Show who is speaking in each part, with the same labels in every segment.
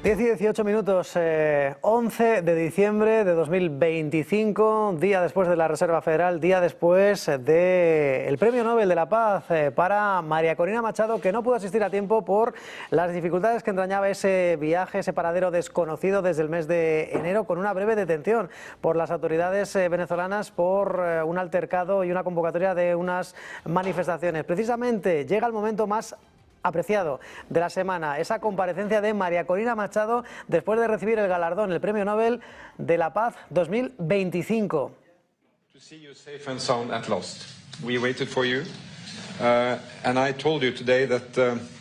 Speaker 1: 10 y 18 minutos, 11 de diciembre de 2025, día después de la Reserva Federal, día después del Premio Nobel de la Paz para María Corina Machado, que no pudo asistir a tiempo por las dificultades que entrañaba ese viaje, ese paradero desconocido desde el mes de enero, con una breve detención por las autoridades venezolanas por un altercado y una convocatoria de unas manifestaciones. Precisamente llega el momento más apreciado de la semana, esa comparecencia de María Corina Machado después de recibir el galardón, el Premio Nobel de la Paz 2025.
Speaker 2: To see you safe and sound at last. We waited for you, and I told you today that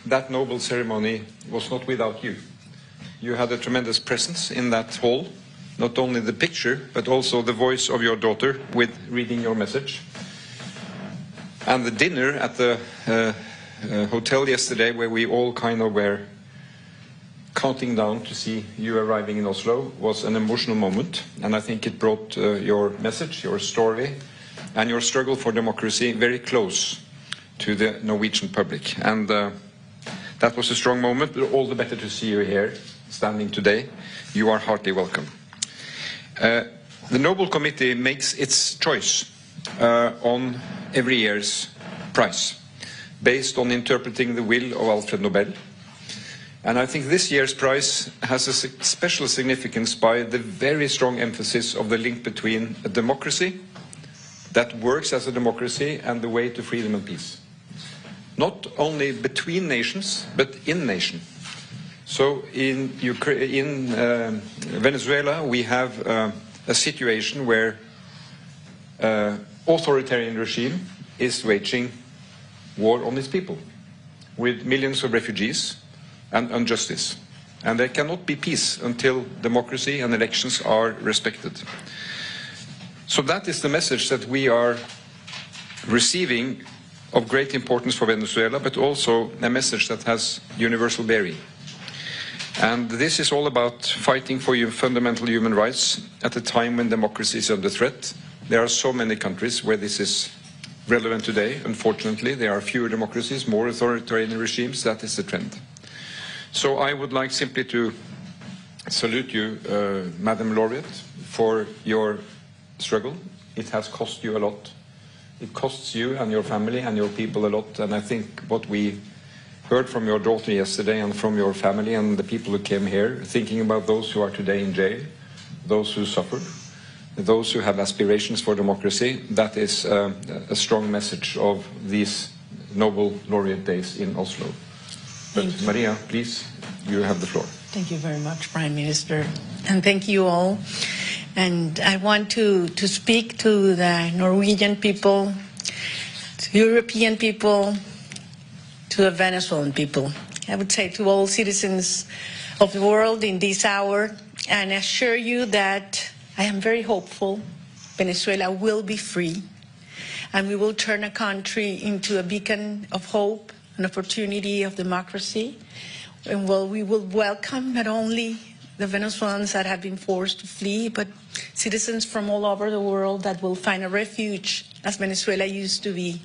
Speaker 2: that Nobel ceremony was not without you. You had a tremendous presence in that hall, not only the picture, but also the voice of your daughter with reading your message. And the dinner at the hotel yesterday, where we all kind of were counting down to see you arriving in Oslo, was an emotional moment, and I think it brought your message, your story, and your struggle for democracy very close to the Norwegian public. And that was a strong moment, but all the better to see you here, standing today. You are heartily welcome. The Nobel Committee makes its choice on every year's prize, based on interpreting the will of Alfred Nobel. And I think this year's prize has a special significance by the very strong emphasis of the link between a democracy that works as a democracy and the way to freedom and peace. Not only between nations, but in nation. So in Venezuela, we have a situation where authoritarian regime is waging war on its people, with millions of refugees and injustice. And there cannot be peace until democracy and elections are respected. So that is the message that we are receiving of great importance for Venezuela, but also a message that has universal bearing. And this is all about fighting for your fundamental human rights at a time when democracy is under threat. There are so many countries where this is relevant today. Unfortunately, there are fewer democracies, more authoritarian regimes. That is the trend. So I would like simply to salute you, Madam Laureate, for your struggle. It has cost you a lot. It costs you and your family and your people a lot. And I think what we heard from your daughter yesterday and from your family and the people who came here, thinking about those who are today in jail, those who suffered, those who have aspirations for democracy, that is a strong message of these Nobel laureate days in Oslo. But Maria, please, you have the floor.
Speaker 3: Thank you very much, Prime Minister, and thank you all. And I want to speak to the Norwegian people, to European people, to the Venezuelan people. I would say to all citizens of the world in this hour, and assure you that I am very hopeful Venezuela will be free, and we will turn a country into a beacon of hope, an opportunity of democracy, and we will welcome not only the Venezuelans that have been forced to flee, but citizens from all over the world that will find a refuge, as Venezuela used to be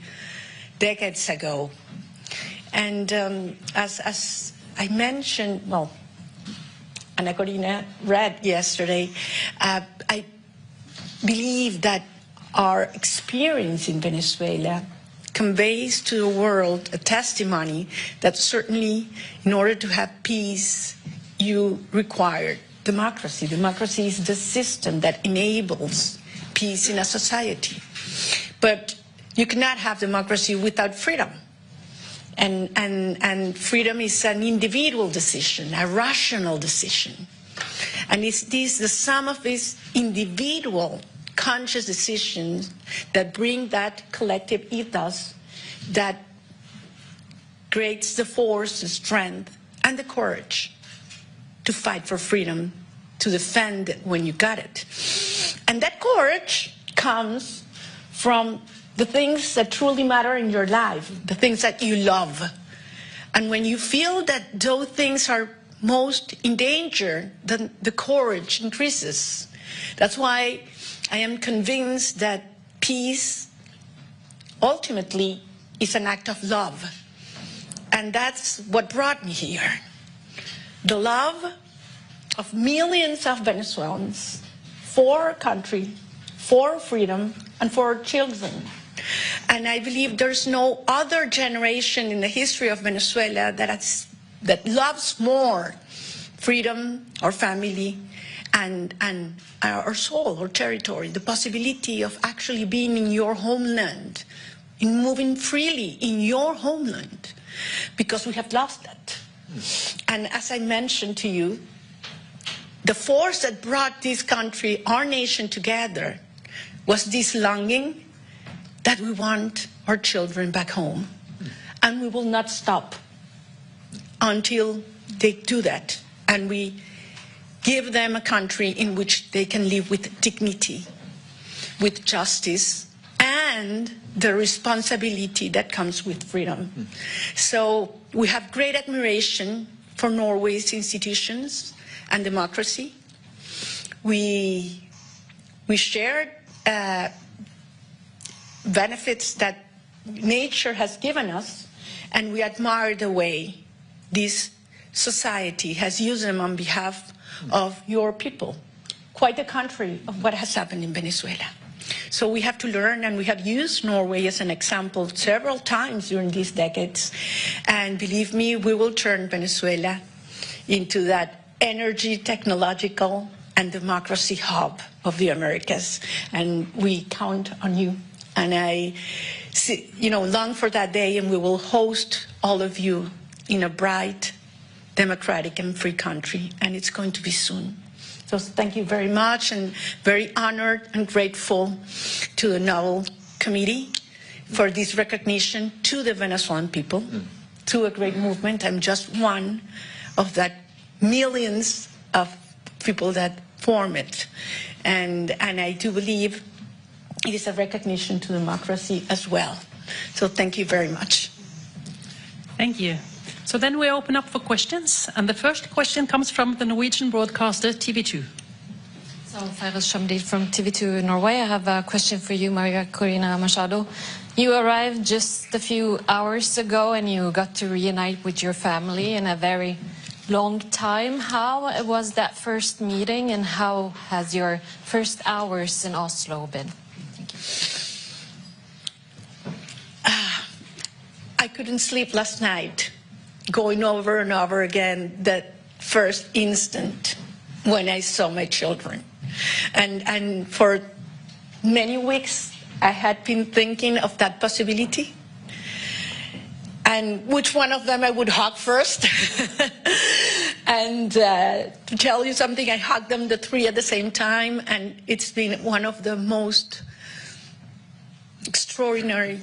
Speaker 3: decades ago. And as I mentioned, well, María Corina read yesterday, I believe that our experience in Venezuela conveys to the world a testimony that certainly in order to have peace, you require democracy. Democracy is the system that enables peace in a society. But you cannot have democracy without freedom. And freedom is an individual decision, a rational decision. And it's the sum of these individual conscious decisions that bring that collective ethos that creates the force, the strength, and the courage to fight for freedom, to defend it when you got it. And that courage comes from the things that truly matter in your life, the things that you love. And when you feel that those things are most in danger, then the courage increases. That's why I am convinced that peace ultimately is an act of love. And that's what brought me here. The love of millions of Venezuelans for our country, for freedom, and for our children. And I believe there's no other generation in the history of Venezuela that loves more freedom, our family, and our soul, our territory, the possibility of actually being in your homeland, in moving freely in your homeland, because we have lost that. And as I mentioned to you, the force that brought this country, our nation together, was this longing that we want our children back home. And we will not stop until they do that. And we give them a country in which they can live with dignity, with justice, and the responsibility that comes with freedom. So we have great admiration for Norway's institutions and democracy. We shared benefits that nature has given us, and we admire the way this society has used them on behalf of your people. Quite the contrary of what has happened in Venezuela. So we have to learn, and we have used Norway as an example several times during these decades. And believe me, we will turn Venezuela into that energy, technological, and democracy hub of the Americas. And we count on you. And I long for that day, and we will host all of you in a bright, democratic, and free country. And it's going to be soon. So thank you very much, and very honored and grateful to the Nobel Committee for this recognition to the Venezuelan people, to a great movement. I'm just one of that millions of people that form it. And I do believe it is a recognition to democracy as well. So thank you very much.
Speaker 4: Thank you. So then we open up for questions, and the first question comes from the Norwegian broadcaster TV2.
Speaker 5: So, Fairuz Shamdid from TV2 Norway. I have a question for you, María Corina Machado. You arrived just a few hours ago, and you got to reunite with your family in a very long time. How was that first meeting, and how has your first hours in Oslo been? Thank you.
Speaker 3: I couldn't sleep last night, going over and over again that first instant when I saw my children. And for many weeks, I had been thinking of that possibility, and which one of them I would hug first. And to tell you something, I hugged them, the three at the same time, and it's been one of the most extraordinary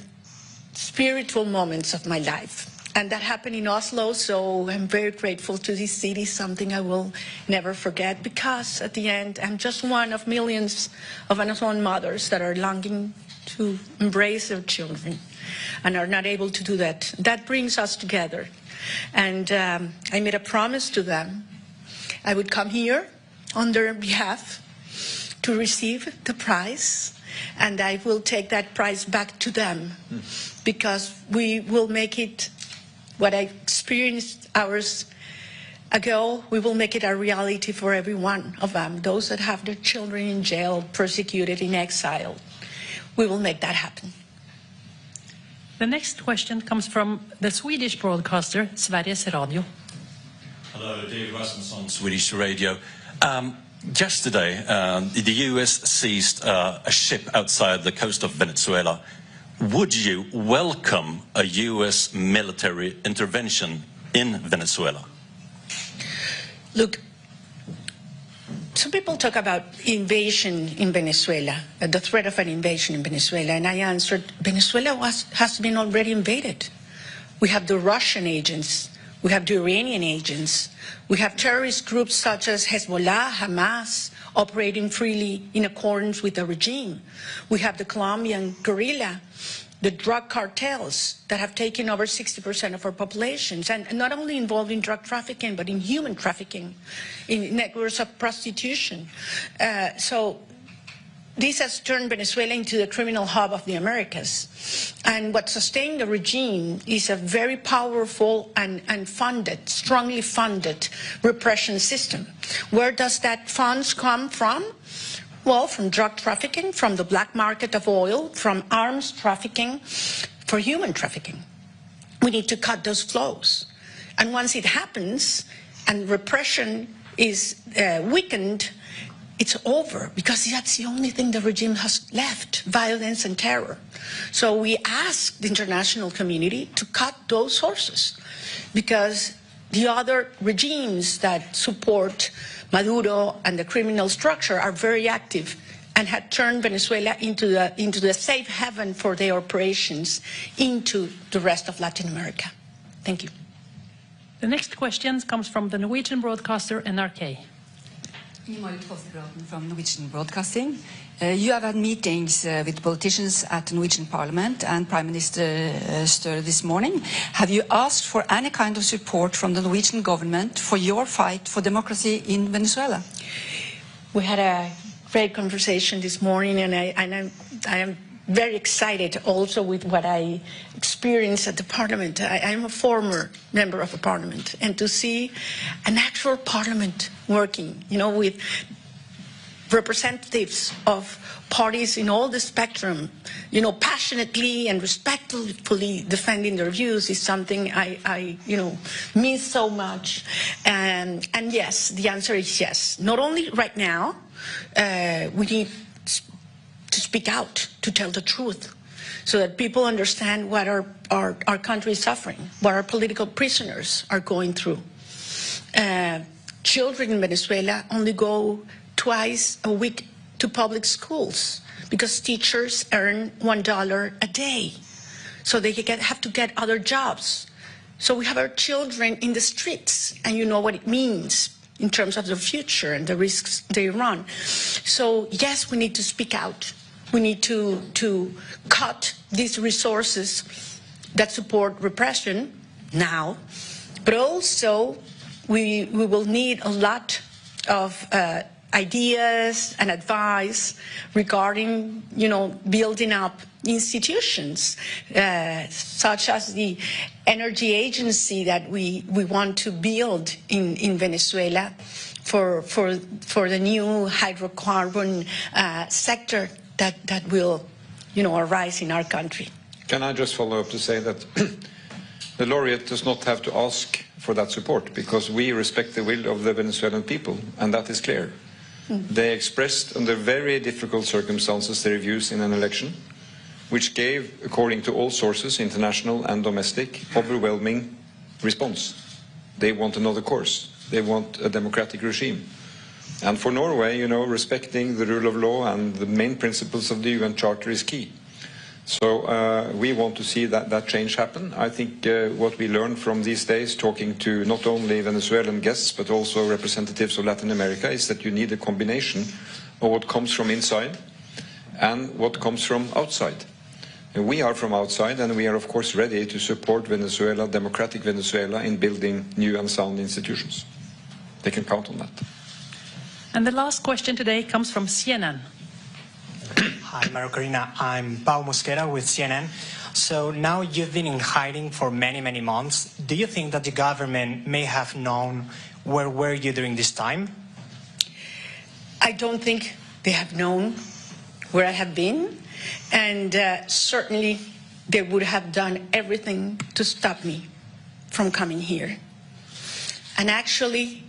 Speaker 3: spiritual moments of my life. And that happened in Oslo, so I'm very grateful to this city, something I will never forget, because at the end, I'm just one of millions of Venezuelan mothers that are longing to embrace their children and are not able to do that. That brings us together. And I made a promise to them. I would come here on their behalf to receive the prize, and I will take that prize back to them, because we will make it what I experienced hours ago. We will make it a reality for every one of them, those that have their children in jail, persecuted, in exile. We will make that happen.
Speaker 4: The next question comes from the Swedish broadcaster, Sveriges Radio.
Speaker 6: Hello, David Rasmus on Swedish Radio. Yesterday, the US seized a ship outside the coast of Venezuela. Would you welcome a US military intervention in Venezuela?
Speaker 3: Look, some people talk about invasion in Venezuela, the threat of an invasion in Venezuela, and I answered, Venezuela has been already invaded. We have the Russian agents, we have the Iranian agents, we have terrorist groups such as Hezbollah, Hamas, operating freely in accordance with the regime. We have the Colombian guerrilla, the drug cartels that have taken over 60% of our populations, and not only involved in drug trafficking, but in human trafficking, in networks of prostitution. So this has turned Venezuela into the criminal hub of the Americas. And what sustained the regime is a very powerful and funded, strongly funded repression system. Where does that funds come from? Well, from drug trafficking, from the black market of oil, from arms trafficking, for human trafficking. We need to cut those flows. And once it happens and repression is weakened, it's over, because that's the only thing the regime has left, violence and terror. So we ask the international community to cut those sources, because the other regimes that support Maduro and the criminal structure are very active and had turned Venezuela into the safe haven for their operations into the rest of Latin America. Thank you.
Speaker 4: The next question comes from the Norwegian broadcaster NRK.
Speaker 7: From Norwegian Broadcasting. You have had meetings with politicians at the Norwegian Parliament and Prime Minister Støre this morning. Have you asked for any kind of support from the Norwegian government for your fight for democracy in Venezuela?
Speaker 3: We had a great conversation this morning, and I am very excited also with what I experienced at the Parliament. I am a former member of the Parliament, and to see an actual Parliament working, with representatives of parties in all the spectrum, passionately and respectfully defending their views is something I miss so much. And yes, the answer is yes. Not only right now, we need to speak out, to tell the truth, so that people understand what our country is suffering, what our political prisoners are going through. Children in Venezuela only go twice a week to public schools because teachers earn $1 a day, so they have to get other jobs. So we have our children in the streets, and you know what it means in terms of the future and the risks they run. So yes, we need to speak out. We need to cut these resources that support repression now, but also we will need a lot of ideas and advice regarding, building up institutions, such as the energy agency that we want to build in Venezuela for the new hydrocarbon sector that will, arise in our country.
Speaker 2: Can I just follow up to say that the laureate does not have to ask for that support, because we respect the will of the Venezuelan people, and that is clear. They expressed under very difficult circumstances their views in an election, which gave, according to all sources, international and domestic, overwhelming response. They want another course. They want a democratic regime. And for Norway, respecting the rule of law and the main principles of the UN Charter is key. So we want to see that change happen. I think what we learned from these days, talking to not only Venezuelan guests but also representatives of Latin America, is that you need a combination of what comes from inside and what comes from outside. And we are from outside, and we are of course ready to support Venezuela, democratic Venezuela, in building new and sound institutions. They can count on that.
Speaker 4: And the last question today comes from CNN.
Speaker 8: Hi, María Corina. I'm Pau Mosquera with CNN. So now you've been in hiding for many, many months. Do you think that the government may have known where were you during this time?
Speaker 3: I don't think they have known where I have been, and certainly they would have done everything to stop me from coming here. And actually,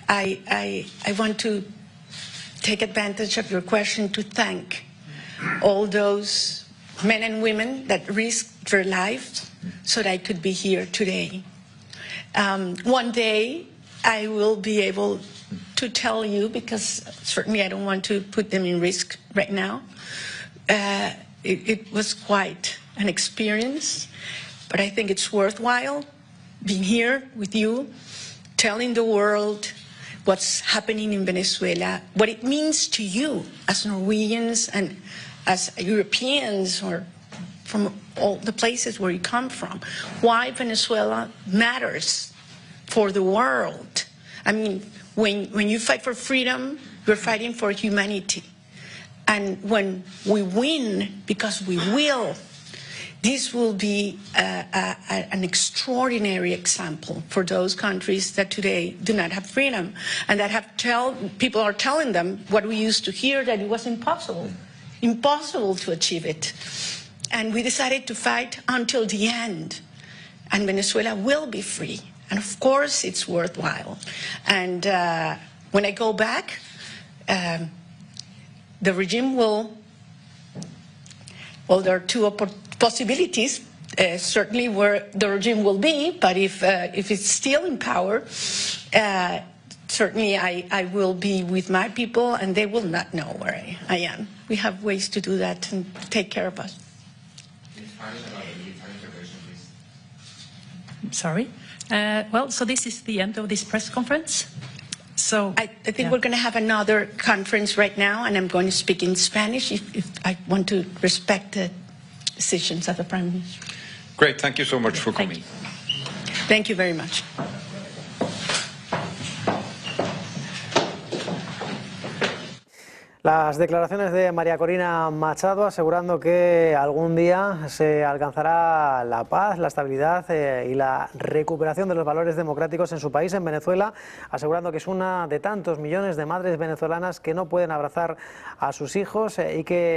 Speaker 3: I want to take advantage of your question to thank all those men and women that risked their lives so that I could be here today. One day I will be able to tell you, because certainly I don't want to put them in risk right now. It was quite an experience, but I think it's worthwhile being here with you, telling the world what's happening in Venezuela, what it means to you as Norwegians and as Europeans, or from all the places where you come from, why Venezuela matters for the world. I mean, when you fight for freedom, you're fighting for humanity. And when we win, because we will, this will be an extraordinary example for those countries that today do not have freedom and that people are telling them what we used to hear, that it was impossible to achieve it. And we decided to fight until the end, and Venezuela will be free. And of course, it's worthwhile. And when I go back, the regime will, well, there are two possibilities, certainly where the regime will be, but if it's still in power, certainly I will be with my people and they will not know where I am. We have ways to do that and take care of us.
Speaker 4: Sorry. Well, so this is the end of this press conference. So
Speaker 3: I think we're going to have another conference right now, and I'm going to speak in Spanish if I want to respect the decisions of the Prime Minister.
Speaker 2: Great, thank you so much for coming.
Speaker 3: Thank you very much.
Speaker 1: Las declaraciones de María Corina Machado asegurando que algún día se alcanzará la paz, la estabilidad y la recuperación de los valores democráticos en su país, en Venezuela, asegurando que es una de tantos millones de madres venezolanas que no pueden abrazar a sus hijos y que